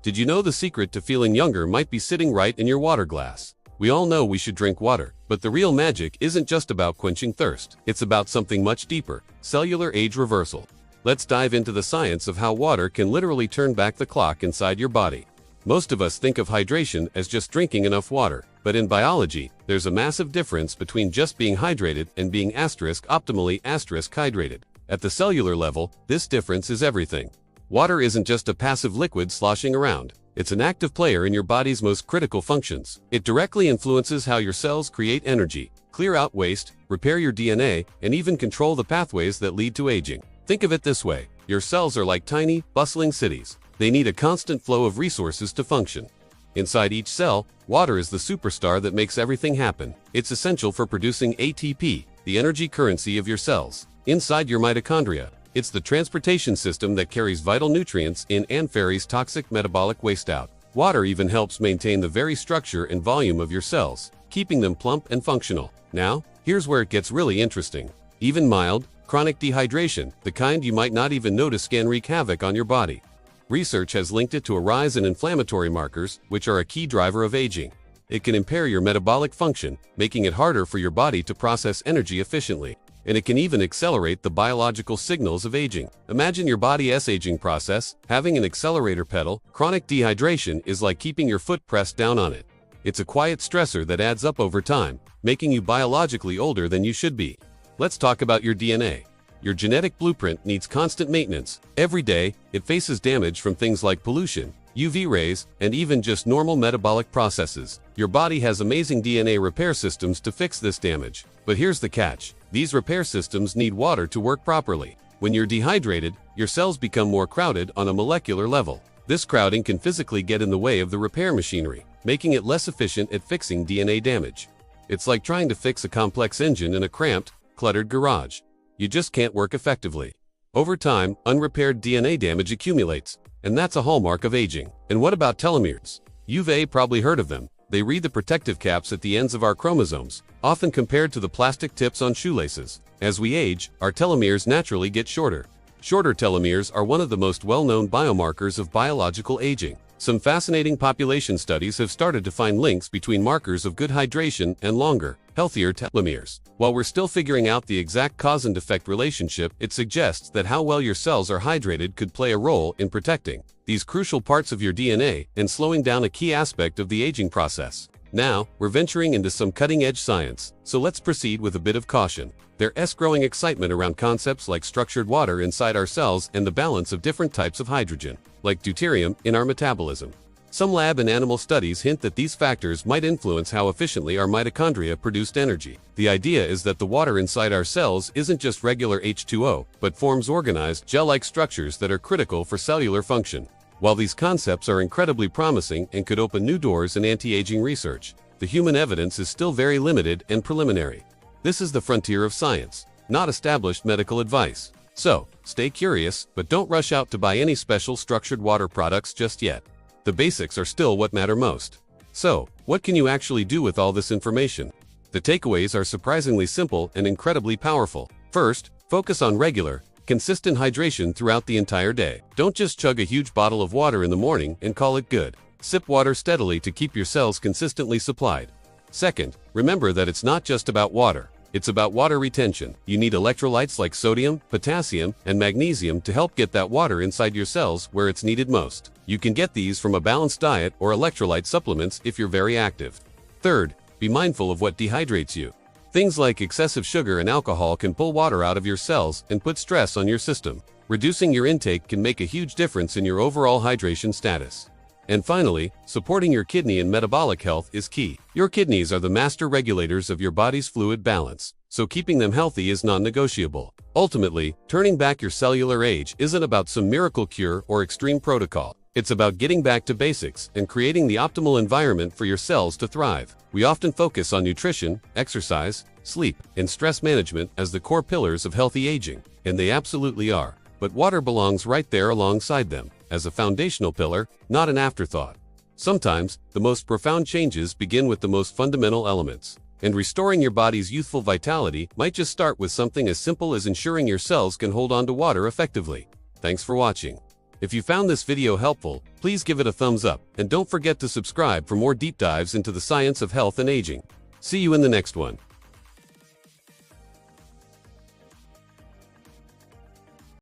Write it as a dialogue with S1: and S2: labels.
S1: Did you know the secret to feeling younger might be sitting right in your water glass? We all know we should drink water, but the real magic isn't just about quenching thirst. It's about something much deeper: cellular age reversal. Let's dive into the science of how water can literally turn back the clock inside your body. Most of us think of hydration as just drinking enough water, but in biology, there's a massive difference between just being hydrated and being optimally hydrated. At the cellular level, this difference is everything. Water isn't just a passive liquid sloshing around. It's an active player in your body's most critical functions. It directly influences how your cells create energy, clear out waste, repair your DNA, and even control the pathways that lead to aging. Think of it this way: your cells are like tiny, bustling cities. They need a constant flow of resources to function. Inside each cell, water is the superstar that makes everything happen. It's essential for producing ATP, the energy currency of your cells. Inside your mitochondria, it's the transportation system that carries vital nutrients in and ferries toxic metabolic waste out. Water even helps maintain the very structure and volume of your cells, keeping them plump and functional. Now, here's where it gets really interesting. Even mild, chronic dehydration, the kind you might not even notice, can wreak havoc on your body. Research has linked it to a rise in inflammatory markers, which are a key driver of aging. It can impair your metabolic function, making it harder for your body to process energy efficiently. And it can even accelerate the biological signals of aging. Imagine your body's aging process having an accelerator pedal. Chronic dehydration is like keeping your foot pressed down on it. It's a quiet stressor that adds up over time, making you biologically older than you should be. Let's talk about your DNA. Your genetic blueprint needs constant maintenance. Every day, it faces damage from things like pollution, UV rays, and even just normal metabolic processes. Your body has amazing DNA repair systems to fix this damage. But here's the catch: these repair systems need water to work properly. When you're dehydrated, your cells become more crowded on a molecular level. This crowding can physically get in the way of the repair machinery, making it less efficient at fixing DNA damage. It's like trying to fix a complex engine in a cramped, cluttered garage. You just can't work effectively. Over time, unrepaired DNA damage accumulates, and that's a hallmark of aging. And what about telomeres? You've probably heard of them. They read the protective caps at the ends of our chromosomes, often compared to the plastic tips on shoelaces. As we age, our telomeres naturally get shorter. Shorter telomeres are one of the most well-known biomarkers of biological aging. Some fascinating population studies have started to find links between markers of good hydration and longer, healthier telomeres. While we're still figuring out the exact cause and effect relationship, it suggests that how well your cells are hydrated could play a role in protecting these crucial parts of your DNA and slowing down a key aspect of the aging process. Now, we're venturing into some cutting-edge science, so let's proceed with a bit of caution. There's growing excitement around concepts like structured water inside our cells and the balance of different types of hydrogen, like deuterium, in our metabolism. Some lab and animal studies hint that these factors might influence how efficiently our mitochondria produce energy. The idea is that the water inside our cells isn't just regular H2O, but forms organized, gel-like structures that are critical for cellular function. While these concepts are incredibly promising and could open new doors in anti-aging research, the human evidence is still very limited and preliminary. This is the frontier of science, not established medical advice. So, stay curious, but don't rush out to buy any special structured water products just yet. The basics are still what matter most. So, what can you actually do with all this information? The takeaways are surprisingly simple and incredibly powerful. First, focus on regular, consistent hydration throughout the entire day. Don't just chug a huge bottle of water in the morning and call it good. Sip water steadily to keep your cells consistently supplied. Second, remember that it's not just about water. It's about water retention. You need electrolytes like sodium, potassium, and magnesium to help get that water inside your cells where it's needed most. You can get these from a balanced diet or electrolyte supplements if you're very active. Third, be mindful of what dehydrates you. Things like excessive sugar and alcohol can pull water out of your cells and put stress on your system. Reducing your intake can make a huge difference in your overall hydration status. And finally, supporting your kidney and metabolic health is key. Your kidneys are the master regulators of your body's fluid balance, so keeping them healthy is non-negotiable. Ultimately, turning back your cellular age isn't about some miracle cure or extreme protocol. It's about getting back to basics and creating the optimal environment for your cells to thrive. We often focus on nutrition, exercise, sleep, and stress management as the core pillars of healthy aging, and they absolutely are. But water belongs right there alongside them, as a foundational pillar, not an afterthought. Sometimes, the most profound changes begin with the most fundamental elements, and restoring your body's youthful vitality might just start with something as simple as ensuring your cells can hold on to water effectively. Thanks for watching. If you found this video helpful, please give it a thumbs up, and don't forget to subscribe for more deep dives into the science of health and aging. See you in the next one.